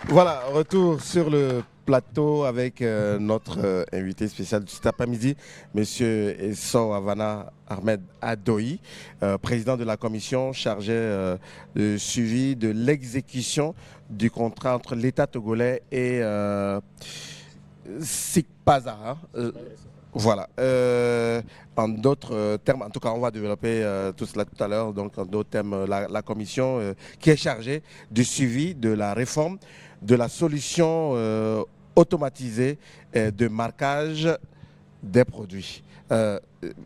Voilà, retour sur le plateau avec notre invité spécial de cet après-midi, Monsieur Essor Havana Ahmed Adoyi, président de la commission chargée de suivi de l'exécution du contrat entre l'État togolais et SICPASA. Voilà. En d'autres termes, en tout cas, on va développer tout cela tout à l'heure. Donc, en d'autres termes, la commission qui est chargée du suivi de la réforme de la solution automatisée de marquage des produits.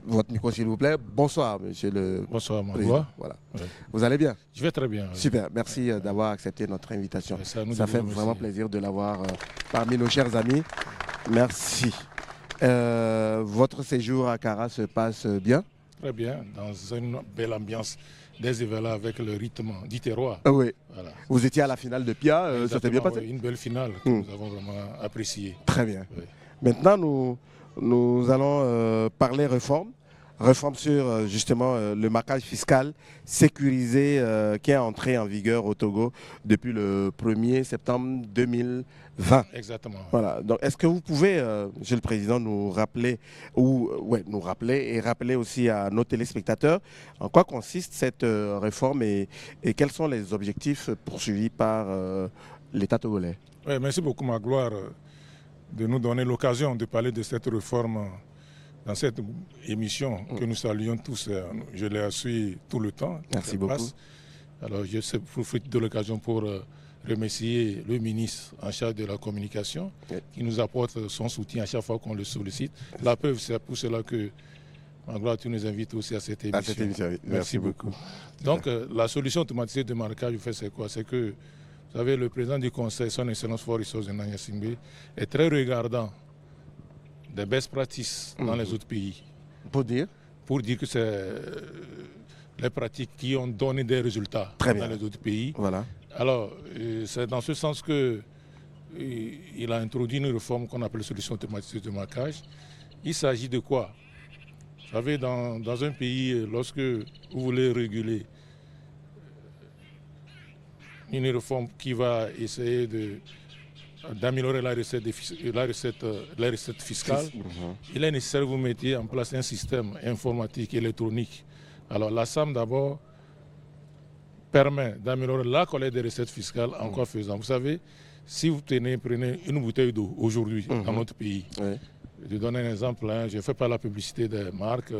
Votre micro, s'il vous plaît. Bonsoir, monsieur le Bonsoir, président. Magloire. Voilà. Ouais. Vous allez bien? Je vais très bien. Super. Merci d'avoir accepté notre invitation. Ça fait vraiment plaisir de l'avoir parmi nos chers amis. Merci. Votre séjour à Kara se passe bien? Très bien, dans une belle ambiance des événements avec le rythme du terroir. Oui. Voilà. Vous étiez à la finale de PIA, ça s'est bien passé? Oui, une belle finale que nous avons vraiment appréciée. Très bien. Oui. Maintenant, nous allons parler réforme. Réforme sur justement le marquage fiscal sécurisé qui est entré en vigueur au Togo depuis le 1er septembre 2020. Exactement. Voilà. Donc, est-ce que vous pouvez, Monsieur le Président, nous rappeler et rappeler aussi à nos téléspectateurs en quoi consiste cette réforme et quels sont les objectifs poursuivis par l'État togolais? Oui, merci beaucoup, Magloire, de nous donner l'occasion de parler de cette réforme dans cette émission que nous saluons tous. Je la suis tout le temps. Merci beaucoup. Alors, je profite de l'occasion pour remercier le ministre en charge de la communication qui nous apporte son soutien à chaque fois qu'on le sollicite. La preuve, c'est pour cela que, Magloire, tu nous invites aussi à cette émission. Merci beaucoup. Donc, la solution automatisée de marquage, c'est quoi? C'est que, vous savez, le président du Conseil, son Excellence Fort-Ressources Zenania Singbe, est très regardant des best practices dans les autres pays. Pour dire que c'est les pratiques qui ont donné des résultats dans les autres pays. Voilà. Alors, c'est dans ce sens que il a introduit une réforme qu'on appelle solution automatisée de marquage. Il s'agit de quoi? Vous savez, dans un pays, lorsque vous voulez réguler une réforme qui va essayer d'améliorer la recette fiscale, il est nécessaire que vous mettiez en place un système informatique électronique. Alors la SAM d'abord permet d'améliorer la collecte des recettes fiscales en quoi faisant. Vous savez, si vous prenez une bouteille d'eau aujourd'hui dans notre pays, je donne un exemple, je ne fais pas la publicité des marques,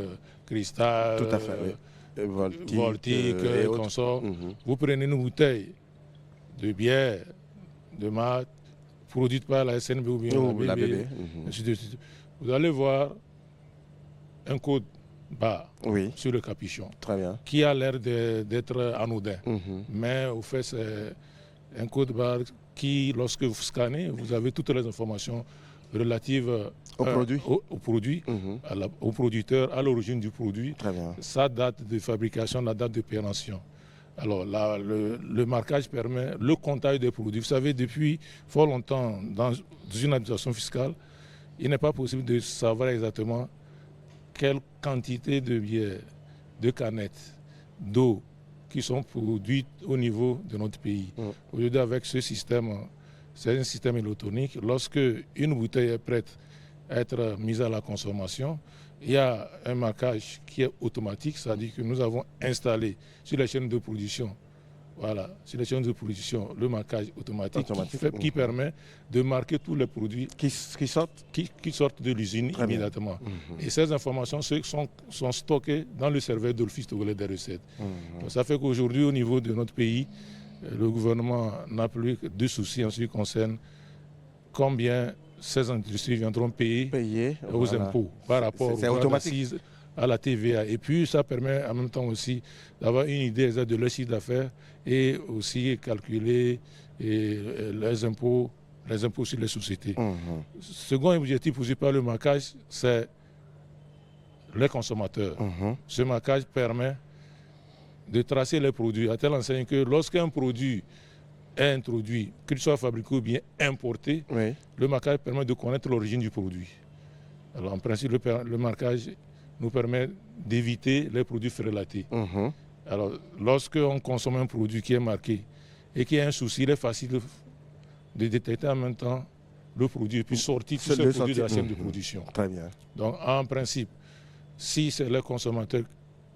Cristal, tout à fait, Voltic, consorts. Vous prenez une bouteille de bière, de malt, produite par la SNB ou bien la BB, vous allez voir un code barre sur le capuchon qui a l'air d'être anodin. Mais au fait, c'est un code barre qui, lorsque vous scannez, vous avez toutes les informations relatives au produit, au producteur, à l'origine du produit, sa date de fabrication, la date de péremption. Alors là, le marquage permet le comptage des produits. Vous savez, depuis fort longtemps, dans une administration fiscale, il n'est pas possible de savoir exactement quelle quantité de bière, de canettes, d'eau qui sont produites au niveau de notre pays. Aujourd'hui, avec ce système, c'est un système électronique. Lorsque une bouteille est prête à être mise à la consommation, il y a un marquage qui est automatique, c'est-à-dire que nous avons installé sur les chaînes de production, le marquage automatique. Qui permet de marquer tous les produits qui sortent de l'usine immédiatement. Et ces informations sont stockées dans le serveur de l'Office togolais des recettes. Donc, ça fait qu'aujourd'hui, au niveau de notre pays, le gouvernement n'a plus de soucis en ce qui concerne combien ces industries viendront payer aux impôts par rapport aux assises, à la TVA. Et puis ça permet en même temps aussi d'avoir une idée exacte de leur chiffre d'affaires et aussi calculer les impôts sur les sociétés. Second objectif aussi par le marquage, c'est les consommateurs. Ce marquage permet de tracer les produits à telle enseigne que lorsqu'un produit est introduit, qu'il soit fabriqué ou bien importé, le marquage permet de connaître l'origine du produit. Alors en principe, le marquage nous permet d'éviter les produits frélatés. Alors lorsqu'on consomme un produit qui est marqué et qui a un souci, il est facile de détecter en même temps le produit et puis sortir tout ce produit de la chaîne de production. Très bien. Donc, en principe, si c'est les consommateurs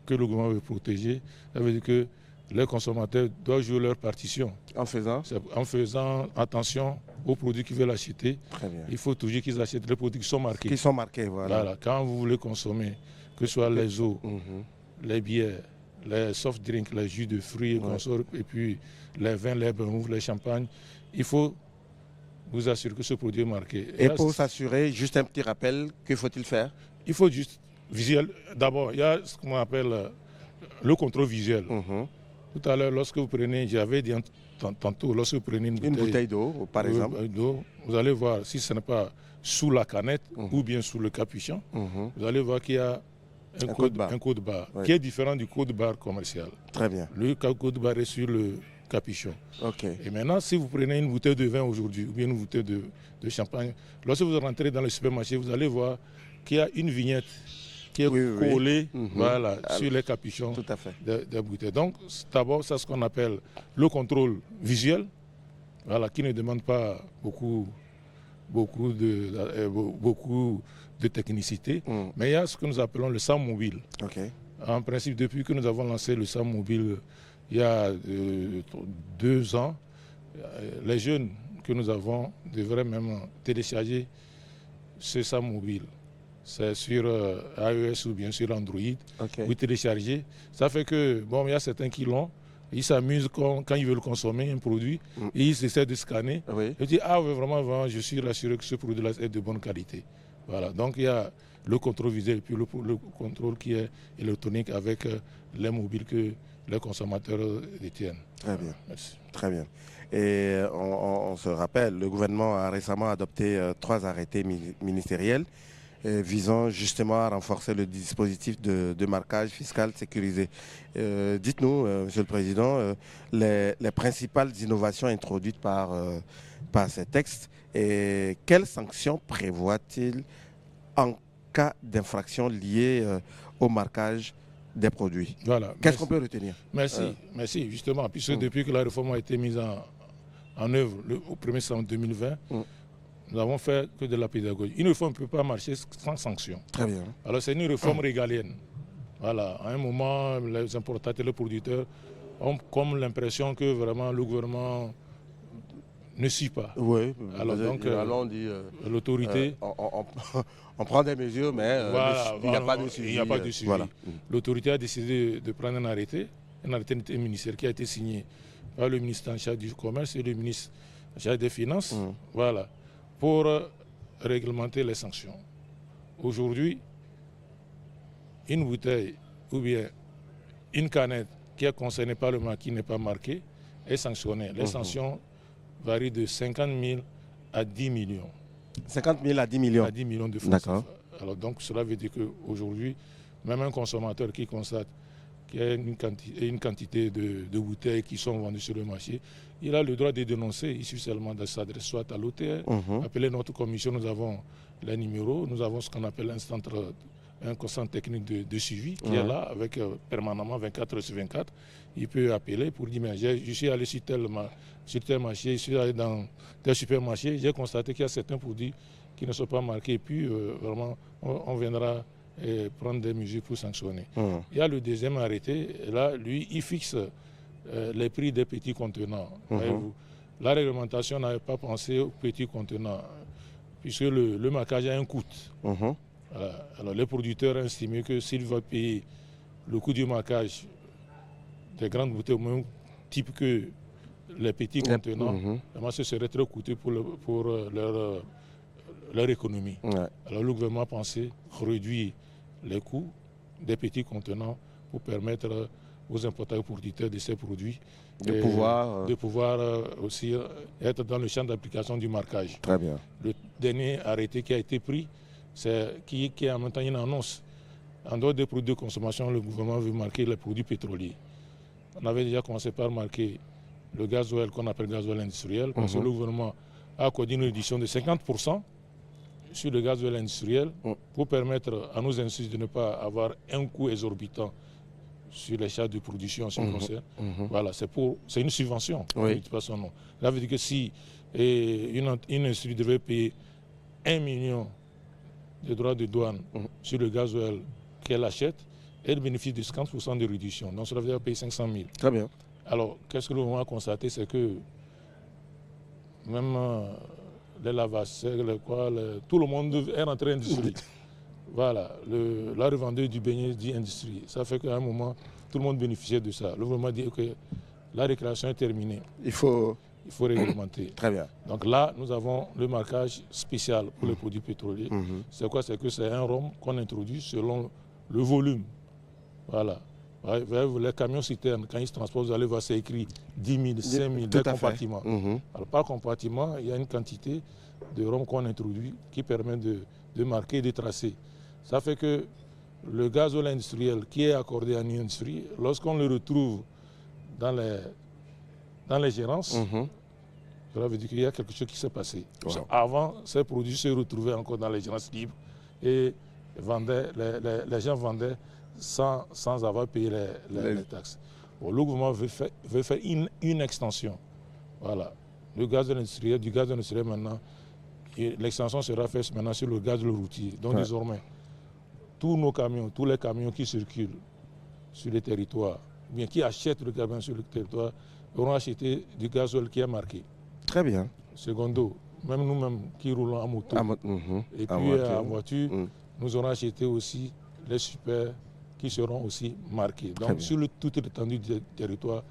que le gouvernement veut protéger, ça veut dire que les consommateurs doivent jouer leur partition. En faisant attention aux produits qu'ils veulent acheter. Très bien. Il faut toujours qu'ils achètent les produits qui sont marqués. Qui sont marqués, voilà. Voilà. Quand vous voulez consommer, que ce soit les eaux, les bières, les soft drinks, les jus de fruits et puis les vins, les beurres, les champagnes, il faut vous assurer que ce produit est marqué. Et pour s'assurer, juste un petit rappel, que faut-il faire? Il faut juste visuel. D'abord, il y a ce qu'on appelle le contrôle visuel. Tout à l'heure, lorsque vous prenez, j'avais dit tantôt, lorsque vous prenez une bouteille d'eau, par exemple, vous allez voir si ce n'est pas sous la canette ou bien sous le capuchon, vous allez voir qu'il y a un code barre qui est différent du code barre commercial. Très bien. Le code barre est sur le capuchon. Okay. Et maintenant, si vous prenez une bouteille de vin aujourd'hui ou bien une bouteille de champagne, lorsque vous rentrez dans le supermarché, vous allez voir qu'il y a une vignette qui est collée voilà, sur les capuchons des bouteilles. Donc, d'abord, c'est ce qu'on appelle le contrôle visuel, voilà, qui ne demande pas beaucoup de technicité, mais il y a ce que nous appelons le SAM mobile. Okay. En principe, depuis que nous avons lancé le SAM mobile il y a 2 ans, les jeunes que nous avons devraient même télécharger ce SAM mobile. C'est sur iOS ou bien sur Android. Okay. Vous téléchargez. Ça fait que, bon, il y a certains qui l'ont. Ils s'amusent quand ils veulent consommer un produit et ils essaient de scanner. Oui. Ils disent, ah oui, vraiment, je suis rassuré que ce produit-là est de bonne qualité. Voilà. Donc, il y a le contrôle visuel et puis le contrôle qui est électronique avec les mobiles que les consommateurs détiennent. Très bien. Merci. Très bien. Et on se rappelle, le gouvernement a récemment adopté 3 arrêtés ministériels visant justement à renforcer le dispositif de marquage fiscal sécurisé. Dites-nous, Monsieur le Président, les principales innovations introduites par ces textes et quelles sanctions prévoit-il en cas d'infraction liée au marquage des produits? Voilà. Qu'est-ce qu'on peut retenir? Merci, justement, puisque depuis que la réforme a été mise en œuvre au 1er septembre 2020, nous n'avons fait que de la pédagogie. Une réforme ne peut pas marcher sans sanction. Très bien. Alors c'est une réforme régalienne. Voilà. À un moment, les importateurs et les producteurs ont comme l'impression que vraiment le gouvernement ne suit pas. Oui. Alors donc, l'autorité... on prend des mesures, mais il n'y a pas de suivi. Il n'y a pas de suivi. Voilà. L'autorité a décidé de prendre un arrêté ministériel qui a été signé par le ministre en charge du commerce et le ministre en charge des finances. Voilà. Pour réglementer les sanctions. Aujourd'hui, une bouteille ou bien une canette qui est concernée par le marquis n'est pas marquée est sanctionnée. Les sanctions varient de 50 000 à 10 millions. 50 000 à 10 millions. À 10 millions de francs CFA. Alors donc cela veut dire qu'aujourd'hui, même un consommateur qui constate qu'il y a une quantité de bouteilles qui sont vendues sur le marché, il a le droit de dénoncer. Il suffit seulement de s'adresser soit à l'OTR, appeler notre commission, nous avons les numéros, nous avons ce qu'on appelle un centre technique de suivi qui est là avec permanemment 24 heures sur 24. Il peut appeler pour dire, mais je suis allé sur tel marché, je suis allé dans tel supermarché, j'ai constaté qu'il y a certains produits qui ne sont pas marqués, et puis vraiment on viendra prendre des mesures pour sanctionner. Il y a le deuxième arrêté, et là, lui, il fixe les prix des petits contenants. La réglementation n'avait pas pensé aux petits contenants, puisque le marquage a un coût. Alors les producteurs ont estimé que s'ils veulent payer le coût du marquage des grandes bouteilles au même type que les petits contenants, vraiment, ce serait très coûteux pour leur économie. Alors le gouvernement a pensé réduire les coûts des petits contenants pour permettre aux importateurs et producteurs de ces produits de pouvoir aussi être dans le champ d'application du marquage. Très bien. Le dernier arrêté qui a été pris, c'est qui est en même temps une annonce. En dehors des produits de consommation, le gouvernement veut marquer les produits pétroliers. On avait déjà commencé par marquer le gasoil qu'on appelle gasoil industriel, parce que le gouvernement a accordé une réduction de 50% sur le gasoil industriel pour permettre à nos industries de ne pas avoir un coût exorbitant sur les charges de production en ce qui concerne. Voilà, c'est une subvention, oui. pas son nom. Ça veut dire que si une industrie devait payer 1 million de droits de douane sur le gasoil qu'elle achète, elle bénéficie de 50% de réduction. Donc cela veut dire payer 500 000. Très bien. Alors, qu'est-ce que le gouvernement a constaté, c'est que même les lavasseurs, tout le monde est rentré dans l'industrie. Voilà, la revendeur du beignet dit industrie. Ça fait qu'à un moment, tout le monde bénéficiait de ça. Le gouvernement dit que la récréation est terminée. Il faut réglementer. Très bien. Donc là, nous avons le marquage spécial pour les produits pétroliers. C'est quoi? C'est que c'est un rhum qu'on introduit selon le volume. Voilà. Les camions citernes, quand ils se transportent, vous allez voir, c'est écrit 10 000, 5 000, des compartiments. Alors, par compartiment, il y a une quantité de rhum qu'on introduit qui permet de marquer et de tracer. Ça fait que le gazole industriel qui est accordé à une industrie, lorsqu'on le retrouve dans les gérances, cela veut dire qu'il y a quelque chose qui s'est passé. Wow. Avant, ces produits se retrouvaient encore dans les gérances libres et les gens vendaient sans avoir payé les taxes. Bon, le gouvernement veut faire une extension. Voilà. Du gaz industriel maintenant, l'extension sera faite maintenant sur le gaz routier. Donc désormais, tous les camions qui circulent sur le territoire, bien qui achètent le camion sur le territoire, auront acheté du gazole qui est marqué. Très bien. Secondo, même nous-mêmes qui roulons en moto et puis en voiture, nous aurons acheté aussi les super qui seront aussi marqués. Donc sur toute l'étendue du territoire,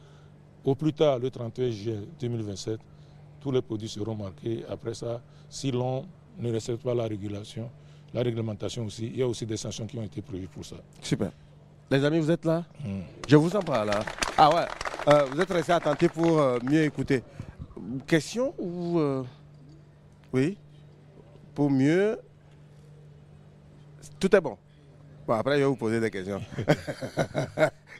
au plus tard le 31 juin 2027, tous les produits seront marqués. Après ça, si l'on ne respecte pas la réglementation aussi, il y a aussi des sanctions qui ont été prévues pour ça. Super. Les amis, vous êtes là? Je vous en parle là. Ah ouais, vous êtes restés attentifs pour mieux écouter. Question ou... Oui? Pour mieux... Tout est bon. Bon, après, je vais vous poser des questions.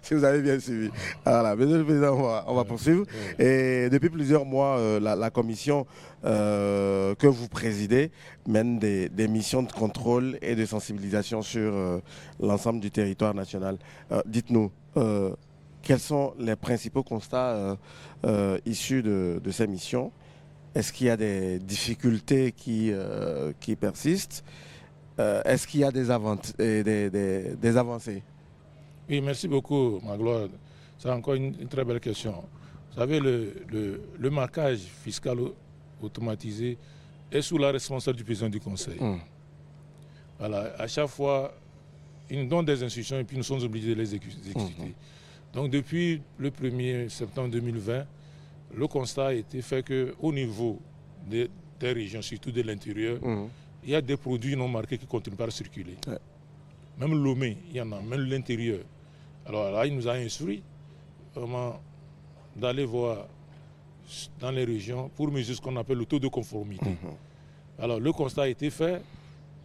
Si vous avez bien suivi. Voilà, Monsieur le Président, on va poursuivre. Et depuis plusieurs mois, la commission que vous présidez mène des missions de contrôle et de sensibilisation sur l'ensemble du territoire national. Dites-nous, quels sont les principaux constats issus de ces missions? Est-ce qu'il y a des difficultés qui persistent? Est-ce qu'il y a des avancées? Oui, merci beaucoup, Magloire. C'est encore une très belle question. Vous savez, le marquage fiscal automatisé est sous la responsabilité du président du Conseil. Voilà, à chaque fois, ils nous donnent des instructions et puis nous sommes obligés de les exécuter. Donc depuis le 1er septembre 2020, le constat a été fait qu'au niveau des régions, surtout de l'intérieur, il y a des produits non marqués qui continuent par circuler. Même Lomé, il y en a, même l'intérieur. Alors là, il nous a instruit vraiment d'aller voir dans les régions pour mesurer ce qu'on appelle le taux de conformité. Alors le constat a été fait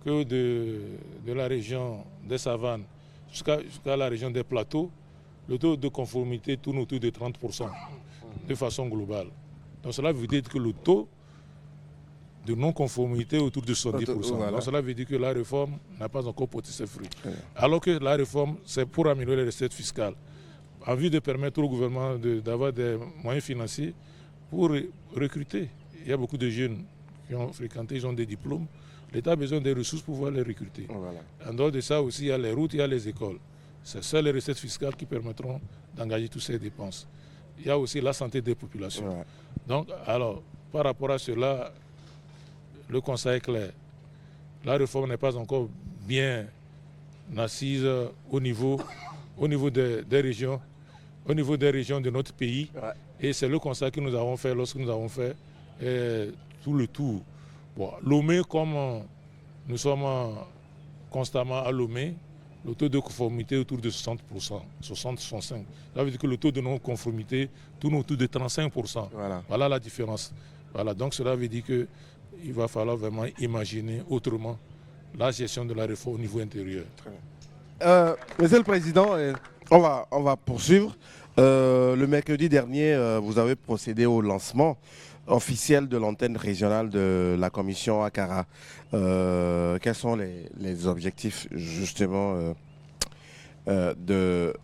que de la région des savanes jusqu'à la région des plateaux, le taux de conformité tourne autour de 30% de façon globale. Donc cela veut dire que le taux de non-conformité autour de 70%. Voilà. Donc cela veut dire que la réforme n'a pas encore porté ses fruits. Alors que la réforme, c'est pour améliorer les recettes fiscales, en vue de permettre au gouvernement d'avoir des moyens financiers pour recruter. Il y a beaucoup de jeunes qui ont fréquenté, ils ont des diplômes. L'État a besoin des ressources pour pouvoir les recruter. En dehors de ça aussi, il y a les routes, il y a les écoles. C'est seules les recettes fiscales qui permettront d'engager toutes ces dépenses. Il y a aussi la santé des populations. Donc, alors, par rapport à cela, le constat est clair. La réforme n'est pas encore bien assise au niveau des régions, de notre pays. Et c'est le constat que nous avons fait lorsque nous avons fait tout le tour. Bon, Lomé, comme nous sommes constamment à Lomé, le taux de conformité est autour de 60%, 60-65%. Ça veut dire que le taux de non-conformité tourne autour de 35%. Voilà la différence. Voilà, donc cela veut dire qu'il va falloir vraiment imaginer autrement la gestion de la réforme au niveau intérieur. Monsieur le Président, on va poursuivre. Le mercredi dernier, vous avez procédé au lancement officiel de l'antenne régionale de la commission ACARA. Quels sont les objectifs justement de